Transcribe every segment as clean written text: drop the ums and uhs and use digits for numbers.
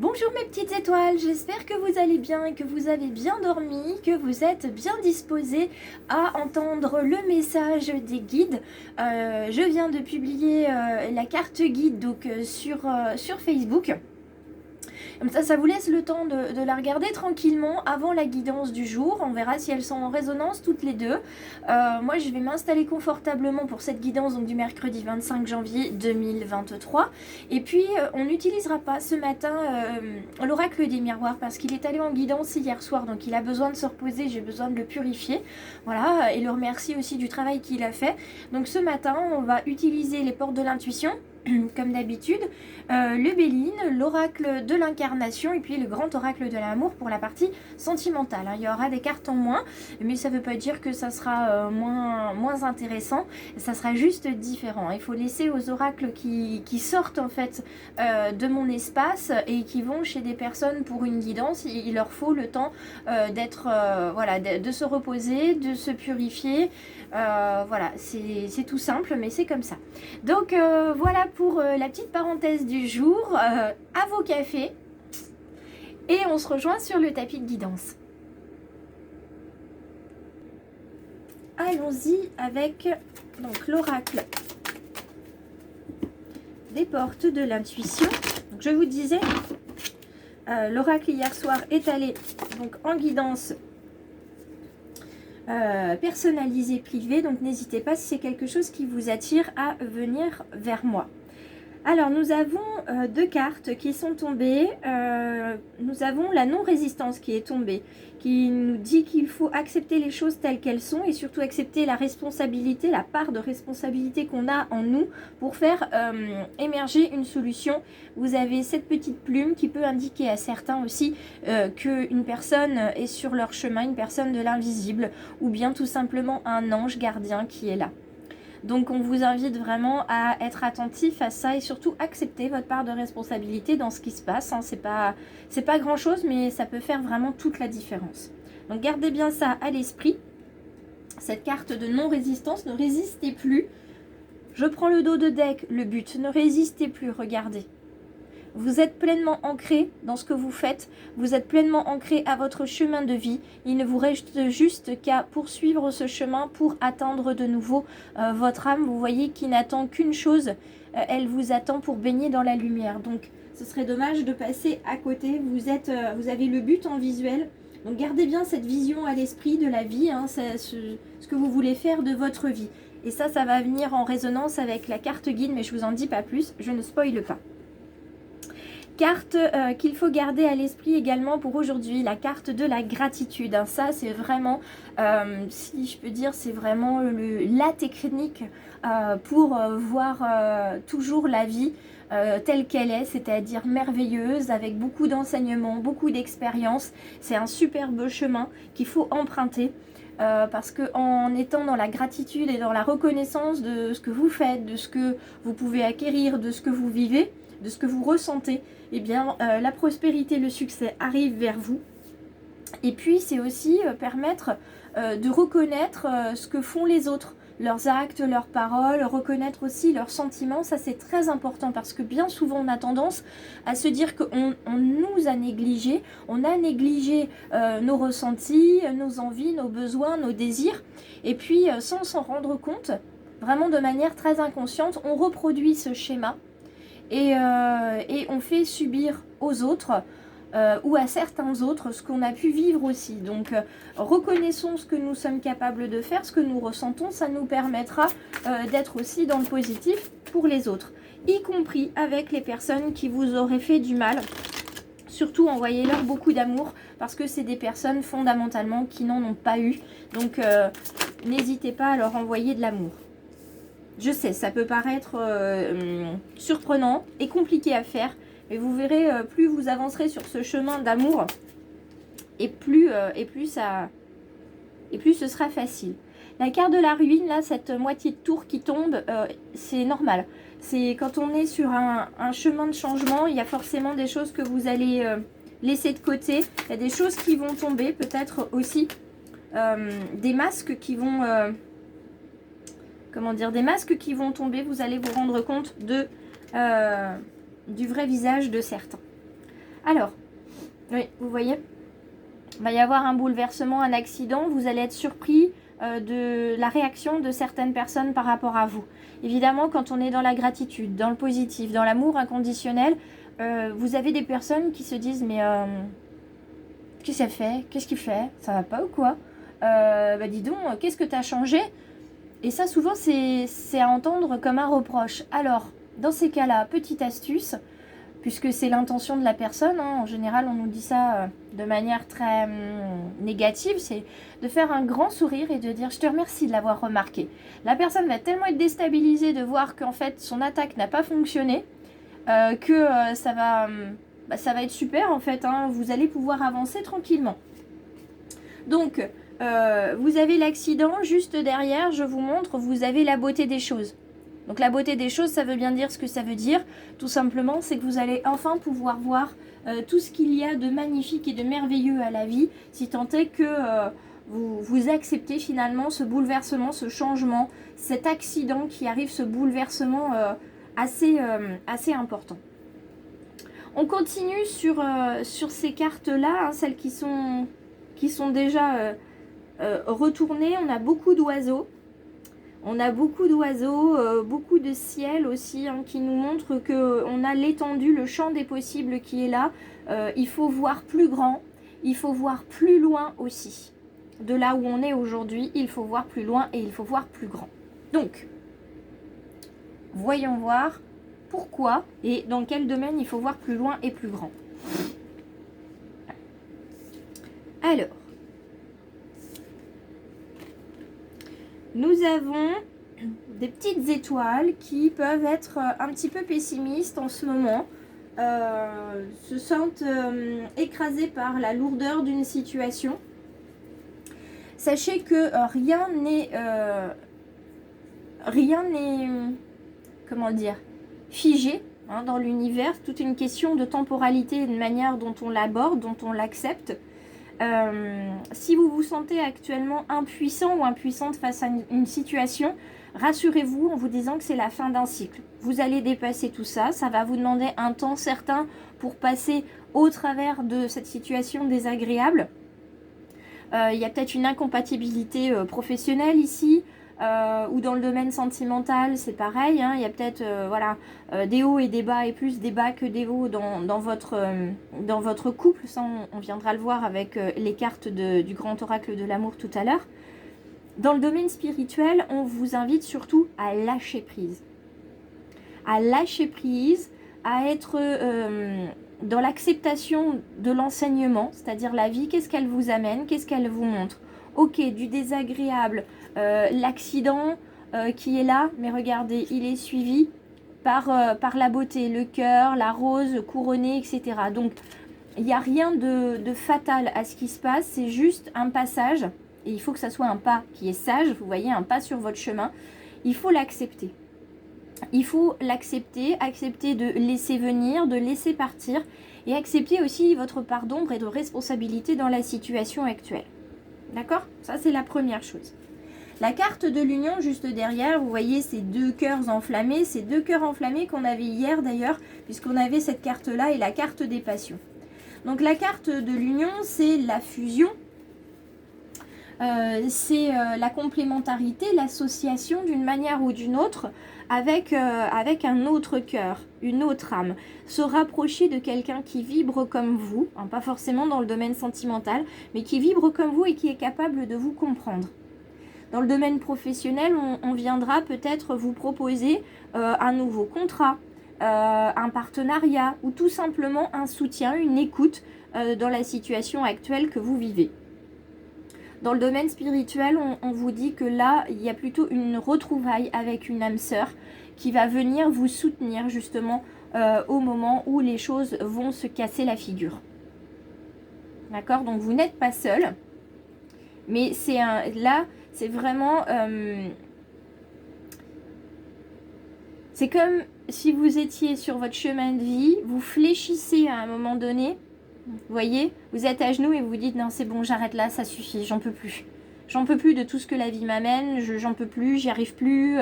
Bonjour mes petites étoiles, j'espère que vous allez bien, que vous avez bien dormi, que vous êtes bien disposés à entendre le message des guides. Je viens de publier la carte guide donc, sur Facebook. Comme ça vous laisse le temps de la regarder tranquillement avant la guidance du jour. On verra si elles sont en résonance toutes les deux. Moi, je vais m'installer confortablement pour cette guidance donc, du mercredi 25 janvier 2023. Et puis, on n'utilisera pas ce matin l'oracle des miroirs parce qu'il est allé en guidance hier soir. Donc, il a besoin de se reposer. J'ai besoin de le purifier. Voilà, et le remercier aussi du travail qu'il a fait. Donc, ce matin, on va utiliser les portes de l'intuition comme d'habitude, le Béline, l'oracle de l'incarnation et puis le grand oracle de l'amour pour la partie sentimentale. Il y aura des cartes en moins, mais ça ne veut pas dire que ça sera moins intéressant, ça sera juste différent. Il faut laisser aux oracles qui sortent en fait de mon espace et qui vont chez des personnes pour une guidance, il leur faut le temps d'être, voilà, de se reposer, de se purifier. Voilà, c'est tout simple, mais c'est comme ça. Donc voilà pour la petite parenthèse du jour. À vos cafés. Et on se rejoint sur le tapis de guidance. Allons-y avec donc l'oracle des portes de l'intuition. Je vous disais, l'oracle hier soir est allé donc en guidance personnalisé privé, donc n'hésitez pas si c'est quelque chose qui vous attire à venir vers moi. Alors nous avons deux cartes qui sont tombées. Nous avons la non-résistance qui est tombée, qui nous dit qu'il faut accepter les choses telles qu'elles sont et surtout accepter la responsabilité, la part de responsabilité qu'on a en nous pour faire émerger une solution. Vous avez cette petite plume qui peut indiquer à certains aussi qu'une personne est sur leur chemin, une personne de l'invisible ou bien tout simplement un ange gardien qui est là. Donc on vous invite vraiment à être attentif à ça et surtout accepter votre part de responsabilité dans ce qui se passe. C'est pas grand chose, mais ça peut faire vraiment toute la différence. Donc gardez bien ça à l'esprit. Cette carte de non-résistance, ne résistez plus. Je prends le dos de deck, le but, ne résistez plus, regardez. Vous êtes pleinement ancré dans ce que vous faites, vous êtes pleinement ancré à votre chemin de vie. Il ne vous reste juste qu'à poursuivre ce chemin pour atteindre de nouveau votre âme. Vous voyez qui n'attend qu'une chose, elle vous attend pour baigner dans la lumière. Donc ce serait dommage de passer à côté, vous avez le but en visuel. Donc gardez bien cette vision à l'esprit de la vie, ce que vous voulez faire de votre vie. Et ça va venir en résonance avec la carte guide, mais je vous en dis pas plus, je ne spoile pas. Carte qu'il faut garder à l'esprit également pour aujourd'hui, la carte de la gratitude. Ça, c'est vraiment, si je peux dire, c'est vraiment la technique pour voir toujours la vie telle qu'elle est, c'est-à-dire merveilleuse, avec beaucoup d'enseignements, beaucoup d'expérience. C'est un superbe chemin qu'il faut emprunter. Parce qu'en étant dans la gratitude et dans la reconnaissance de ce que vous faites, de ce que vous pouvez acquérir, de ce que vous vivez, de ce que vous ressentez, eh bien la prospérité, le succès arrive vers vous. Et puis c'est aussi permettre de reconnaître ce que font les autres, leurs actes, leurs paroles, reconnaître aussi leurs sentiments. Ça c'est très important parce que bien souvent on a tendance à se dire qu'on nous a négligés, on a négligé nos ressentis, nos envies, nos besoins, nos désirs. Et puis sans s'en rendre compte, vraiment de manière très inconsciente, on reproduit ce schéma. Et on fait subir aux autres ou à certains autres ce qu'on a pu vivre aussi. Donc reconnaissons ce que nous sommes capables de faire, ce que nous ressentons, ça nous permettra d'être aussi dans le positif pour les autres, y compris avec les personnes qui vous auraient fait du mal. Surtout envoyez-leur beaucoup d'amour parce que c'est des personnes fondamentalement qui n'en ont pas eu. Donc n'hésitez pas à leur envoyer de l'amour. Je sais, ça peut paraître surprenant et compliqué à faire, mais vous verrez, plus vous avancerez sur ce chemin d'amour, et plus ce sera facile. La carte de la ruine, là, cette moitié de tour qui tombe, c'est normal. C'est quand on est sur un chemin de changement, il y a forcément des choses que vous allez laisser de côté. Il y a des choses qui vont tomber, peut-être aussi des masques qui vont... des masques qui vont tomber, vous allez vous rendre compte du vrai visage de certains. Alors, oui, vous voyez, il va y avoir un bouleversement, un accident, vous allez être surpris de la réaction de certaines personnes par rapport à vous. Évidemment, quand on est dans la gratitude, dans le positif, dans l'amour inconditionnel, vous avez des personnes qui se disent mais qu'est-ce qu'elle fait? Qu'est-ce qu'il fait? Ça va pas ou quoi? Bah dis donc, qu'est-ce que tu as changé? Et ça souvent c'est à entendre comme un reproche. Alors, dans ces cas-là, petite astuce, puisque c'est l'intention de la personne, hein, en général on nous dit ça de manière très négative, c'est de faire un grand sourire et de dire je te remercie de l'avoir remarqué. La personne va tellement être déstabilisée de voir qu'en fait son attaque n'a pas fonctionné, que ça va être super en fait, hein, vous allez pouvoir avancer tranquillement. Donc vous avez l'accident, juste derrière je vous montre, vous avez la beauté des choses. Donc la beauté des choses, ça veut bien dire ce que ça veut dire. Tout simplement, c'est que vous allez enfin pouvoir voir tout ce qu'il y a de magnifique et de merveilleux à la vie, si tant est que vous acceptez finalement ce bouleversement, ce changement, cet accident qui arrive, ce bouleversement assez important. On continue sur ces cartes-là, hein, celles qui sont déjà retournées. On a beaucoup d'oiseaux. On a beaucoup d'oiseaux, beaucoup de ciel aussi, hein, qui nous montre qu'on a l'étendue, le champ des possibles qui est là. Il faut voir plus grand, il faut voir plus loin aussi. De là où on est aujourd'hui, il faut voir plus loin et il faut voir plus grand. Donc, voyons voir pourquoi et dans quel domaine il faut voir plus loin et plus grand. Alors, nous avons des petites étoiles qui peuvent être un petit peu pessimistes en ce moment, se sentent écrasées par la lourdeur d'une situation. Sachez que rien n'est comment dire, figé, hein, dans l'univers. Toute une question de temporalité et de manière dont on l'aborde, dont on l'accepte. Si vous vous sentez actuellement impuissant ou impuissante face à une situation, rassurez-vous en vous disant que c'est la fin d'un cycle. Vous allez dépasser tout ça, ça va vous demander un temps certain pour passer au travers de cette situation désagréable. Il y a peut-être une incompatibilité professionnelle ici, ou dans le domaine sentimental, c'est pareil, hein, il y a peut-être des hauts et des bas, et plus des bas que des hauts dans votre couple. Ça, on viendra le voir avec les cartes du grand oracle de l'amour tout à l'heure. Dans le domaine spirituel, on vous invite surtout à lâcher prise. À lâcher prise, à être dans l'acceptation de l'enseignement, c'est-à-dire la vie, qu'est-ce qu'elle vous amène, qu'est-ce qu'elle vous montre. Ok, du désagréable, l'accident qui est là, mais regardez, il est suivi par la beauté, le cœur, la rose couronnée, etc. Donc, il n'y a rien de fatal à ce qui se passe, c'est juste un passage, et il faut que ça soit un pas qui est sage, vous voyez, un pas sur votre chemin. Il faut l'accepter. Il faut l'accepter, accepter de laisser venir, de laisser partir, et accepter aussi votre part d'ombre et de responsabilité dans la situation actuelle. D'accord? Ça, c'est la première chose. La carte de l'union, juste derrière, vous voyez ces deux cœurs enflammés. Ces deux cœurs enflammés qu'on avait hier d'ailleurs, puisqu'on avait cette carte-là et la carte des passions. Donc la carte de l'union, c'est la fusion. C'est la complémentarité, l'association d'une manière ou d'une autre avec un autre cœur, une autre âme. Se rapprocher de quelqu'un qui vibre comme vous, hein, pas forcément dans le domaine sentimental, mais qui vibre comme vous et qui est capable de vous comprendre. Dans le domaine professionnel, on viendra peut-être vous proposer un nouveau contrat, un partenariat ou tout simplement un soutien, une écoute dans la situation actuelle que vous vivez. Dans le domaine spirituel, on vous dit que là, il y a plutôt une retrouvaille avec une âme sœur qui va venir vous soutenir justement au moment où les choses vont se casser la figure. D'accord? Donc vous n'êtes pas seul, mais là, c'est vraiment... c'est comme si vous étiez sur votre chemin de vie, vous fléchissez à un moment donné. Vous voyez, vous êtes à genoux et vous vous dites non c'est bon, j'arrête là, ça suffit, j'en peux plus. J'en peux plus de tout ce que la vie m'amène, j'en peux plus, j'y arrive plus.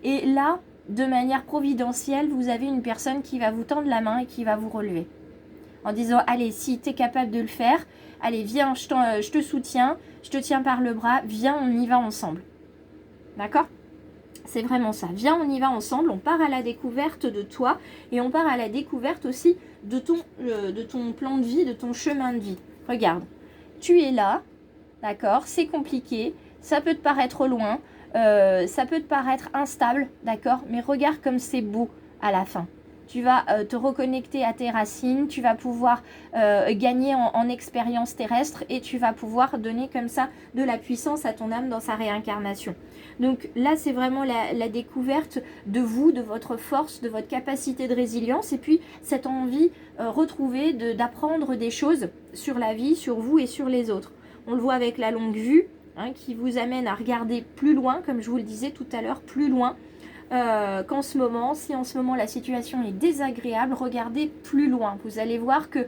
Et là, de manière providentielle, vous avez une personne qui va vous tendre la main et qui va vous relever. en disant allez, si tu es capable de le faire, allez viens, je te soutiens, je te tiens par le bras, viens, on y va ensemble. D'accord ? C'est vraiment ça. Viens, on y va ensemble, on part à la découverte de toi et on part à la découverte aussi de ton plan de vie, de ton chemin de vie. Regarde, tu es là, d'accord, c'est compliqué, ça peut te paraître loin, ça peut te paraître instable, d'accord, mais regarde comme c'est beau à la fin. Tu vas te reconnecter à tes racines, tu vas pouvoir gagner en expérience terrestre et tu vas pouvoir donner comme ça de la puissance à ton âme dans sa réincarnation. Donc là, c'est vraiment la découverte de vous, de votre force, de votre capacité de résilience et puis cette envie retrouvée d'apprendre des choses sur la vie, sur vous et sur les autres. On le voit avec la longue vue, hein, qui vous amène à regarder plus loin, comme je vous le disais tout à l'heure, plus loin qu'en ce moment. Si en ce moment la situation est désagréable, regardez plus loin. Vous allez voir que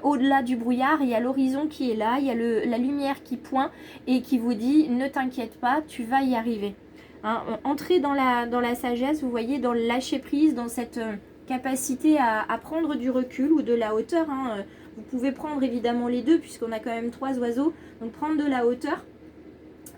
au-delà du brouillard, il y a l'horizon qui est là, il y a la lumière qui pointe et qui vous dit ne t'inquiète pas, tu vas y arriver. Hein, entrez dans la sagesse, vous voyez, dans le lâcher prise, dans cette capacité à prendre du recul ou de la hauteur. Hein. Vous pouvez prendre évidemment les deux puisqu'on a quand même 3 oiseaux, donc prendre de la hauteur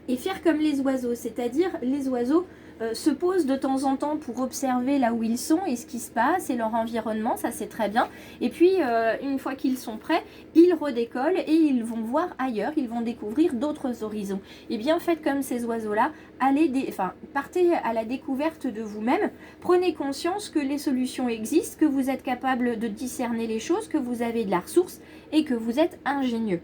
et faire comme les oiseaux, c'est-à-dire les oiseaux se posent de temps en temps pour observer là où ils sont et ce qui se passe et leur environnement, ça c'est très bien. Et puis une fois qu'ils sont prêts, ils redécollent et ils vont voir ailleurs, ils vont découvrir d'autres horizons. Et bien faites comme ces oiseaux-là, partez à la découverte de vous-même, prenez conscience que les solutions existent, que vous êtes capable de discerner les choses, que vous avez de la ressource et que vous êtes ingénieux.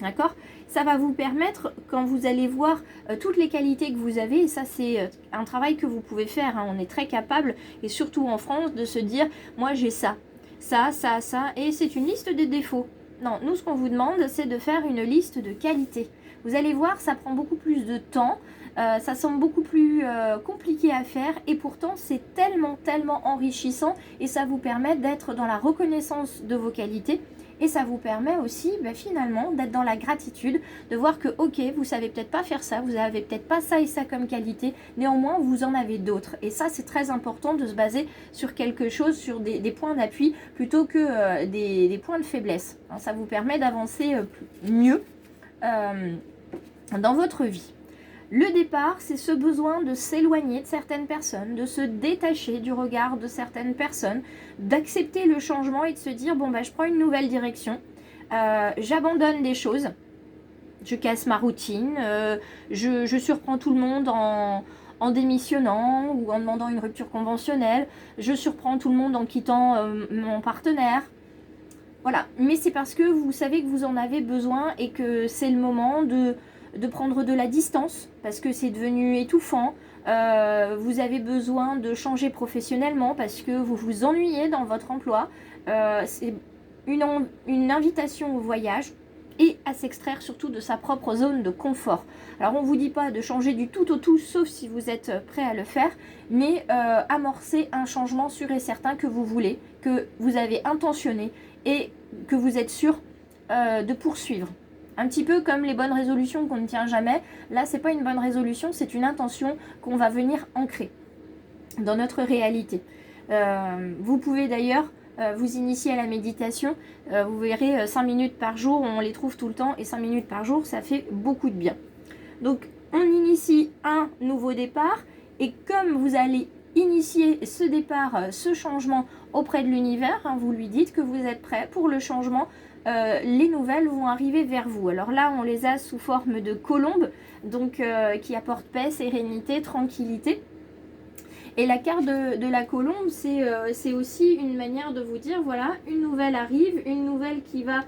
D'accord ? Ça va vous permettre, quand vous allez voir toutes les qualités que vous avez, et ça c'est un travail que vous pouvez faire, hein, on est très capable, et surtout en France, de se dire, moi j'ai ça, ça, ça, ça, et c'est une liste des défauts. Non, nous ce qu'on vous demande, c'est de faire une liste de qualités. Vous allez voir, ça prend beaucoup plus de temps, ça semble beaucoup plus compliqué à faire, et pourtant c'est tellement, tellement enrichissant, et ça vous permet d'être dans la reconnaissance de vos qualités. Et ça vous permet aussi finalement d'être dans la gratitude, de voir que ok, vous savez peut-être pas faire ça, vous avez peut-être pas ça et ça comme qualité, néanmoins vous en avez d'autres. Et ça c'est très important de se baser sur quelque chose, sur des points d'appui plutôt que des points de faiblesse. Alors, ça vous permet d'avancer mieux dans votre vie. Le départ, c'est ce besoin de s'éloigner de certaines personnes, de se détacher du regard de certaines personnes, d'accepter le changement et de se dire, bon je prends une nouvelle direction, j'abandonne des choses, je casse ma routine, je surprends tout le monde en démissionnant ou en demandant une rupture conventionnelle, je surprends tout le monde en quittant mon partenaire. Voilà, mais c'est parce que vous savez que vous en avez besoin et que c'est le moment de prendre de la distance parce que c'est devenu étouffant. Vous avez besoin de changer professionnellement parce que vous vous ennuyez dans votre emploi. C'est une invitation au voyage et à s'extraire surtout de sa propre zone de confort. Alors on ne vous dit pas de changer du tout au tout sauf si vous êtes prêt à le faire, mais amorcer un changement sûr et certain que vous voulez, que vous avez intentionné et que vous êtes sûr de poursuivre. Un petit peu comme les bonnes résolutions qu'on ne tient jamais. Là, c'est pas une bonne résolution, c'est une intention qu'on va venir ancrer dans notre réalité. Vous pouvez d'ailleurs vous initier à la méditation. Vous verrez 5 minutes par jour, on les trouve tout le temps et 5 minutes par jour, ça fait beaucoup de bien. Donc, on initie un nouveau départ et comme vous allez initier ce départ, ce changement auprès de l'univers, hein, vous lui dites que vous êtes prêt pour le changement. Les nouvelles vont arriver vers vous. Alors là, on les a sous forme de colombes, donc qui apportent paix, sérénité, tranquillité. Et la carte de la colombe, c'est aussi une manière de vous dire, voilà, une nouvelle arrive, une nouvelle qui va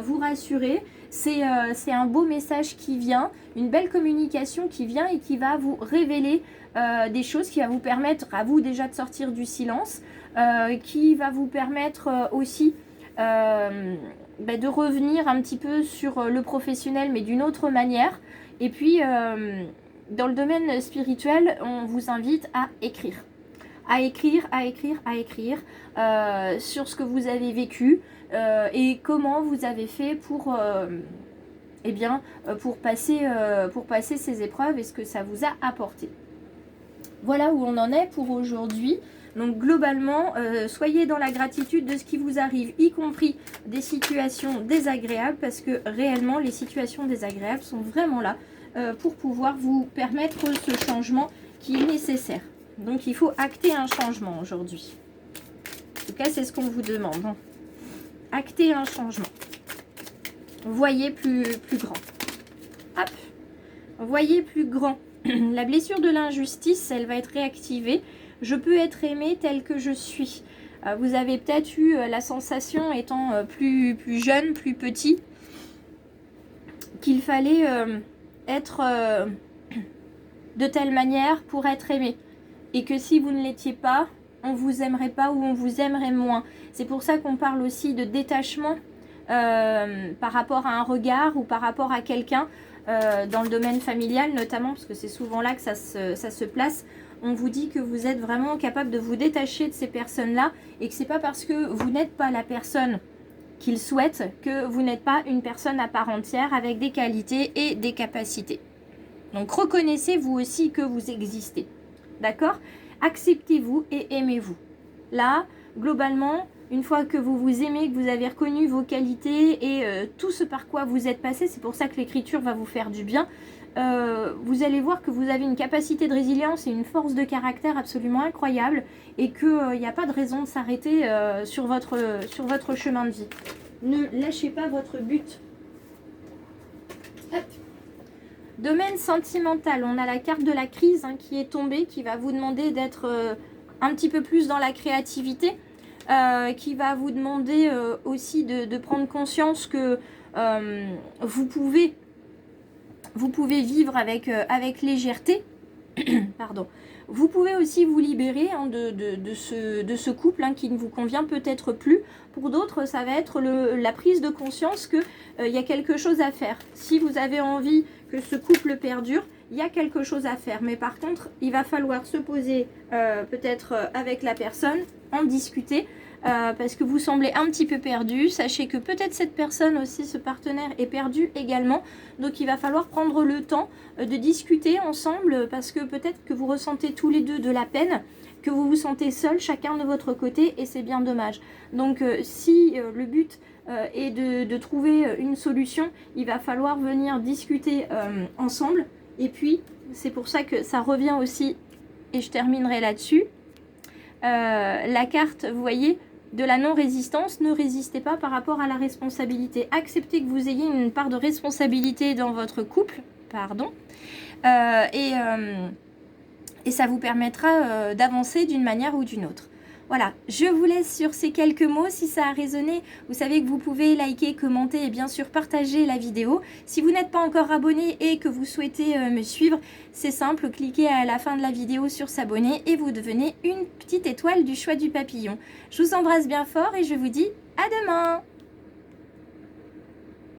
vous rassurer. C'est un beau message qui vient, une belle communication qui vient et qui va vous révéler des choses, qui va vous permettre à vous déjà de sortir du silence, qui va vous permettre aussi de revenir un petit peu sur le professionnel mais d'une autre manière. Et puis dans le domaine spirituel, on vous invite à écrire sur ce que vous avez vécu et comment vous avez fait pour passer ces épreuves et ce que ça vous a apporté. Voilà où on en est pour aujourd'hui. Donc globalement, soyez dans la gratitude de ce qui vous arrive, y compris des situations désagréables, parce que réellement, les situations désagréables sont vraiment là pour pouvoir vous permettre ce changement qui est nécessaire. Donc il faut acter un changement aujourd'hui. En tout cas, c'est ce qu'on vous demande. Hein. Acter un changement. Voyez plus grand. Hop. Voyez plus grand. La blessure de l'injustice, elle va être réactivée. Je peux être aimé tel que je suis. Vous avez peut-être eu la sensation, étant plus jeune, plus petit, qu'il fallait être de telle manière pour être aimé. Et que si vous ne l'étiez pas, on ne vous aimerait pas ou on vous aimerait moins. C'est pour ça qu'on parle aussi de détachement par rapport à un regard ou par rapport à quelqu'un dans le domaine familial notamment, parce que c'est souvent là que ça se place. On vous dit que vous êtes vraiment capable de vous détacher de ces personnes-là et que c'est pas parce que vous n'êtes pas la personne qu'ils souhaitent que vous n'êtes pas une personne à part entière avec des qualités et des capacités. Donc reconnaissez vous aussi que vous existez. D'accord? Acceptez-vous et aimez-vous. Là, globalement, une fois que vous vous aimez, que vous avez reconnu vos qualités et tout ce par quoi vous êtes passé, c'est pour ça que l'écriture va vous faire du bien, vous allez voir que vous avez une capacité de résilience et une force de caractère absolument incroyable et qu'il n'y a pas de raison de s'arrêter sur votre chemin de vie. Ne lâchez pas votre but. Hop. Domaine sentimental, on a la carte de la crise hein, qui est tombée, qui va vous demander d'être un petit peu plus dans la créativité, qui va vous demander aussi de prendre conscience que vous pouvez vivre avec légèreté. Pardon. Vous pouvez aussi vous libérer hein, de ce couple hein, qui ne vous convient peut-être plus. Pour d'autres, ça va être la prise de conscience qu'il y a quelque chose à faire. Si vous avez envie que ce couple perdure, il y a quelque chose à faire. Mais par contre, il va falloir se poser peut-être avec la personne, en discuter. Parce que vous semblez un petit peu perdu. Sachez que peut-être cette personne aussi, ce partenaire, est perdu également. Donc il va falloir prendre le temps de discuter ensemble parce que peut-être que vous ressentez tous les deux de la peine, que vous vous sentez seul chacun de votre côté et c'est bien dommage. Donc si le but est de trouver une solution, il va falloir venir discuter ensemble. Et puis c'est pour ça que ça revient aussi, et je terminerai là-dessus, la carte, vous voyez, de la non-résistance. Ne résistez pas par rapport à la responsabilité. Acceptez que vous ayez une part de responsabilité dans votre couple, pardon, et ça vous permettra d'avancer d'une manière ou d'une autre. Voilà, je vous laisse sur ces quelques mots. Si ça a résonné, vous savez que vous pouvez liker, commenter et bien sûr partager la vidéo. Si vous n'êtes pas encore abonné et que vous souhaitez me suivre, c'est simple, cliquez à la fin de la vidéo sur s'abonner et vous devenez une petite étoile du choix du papillon. Je vous embrasse bien fort et je vous dis à demain!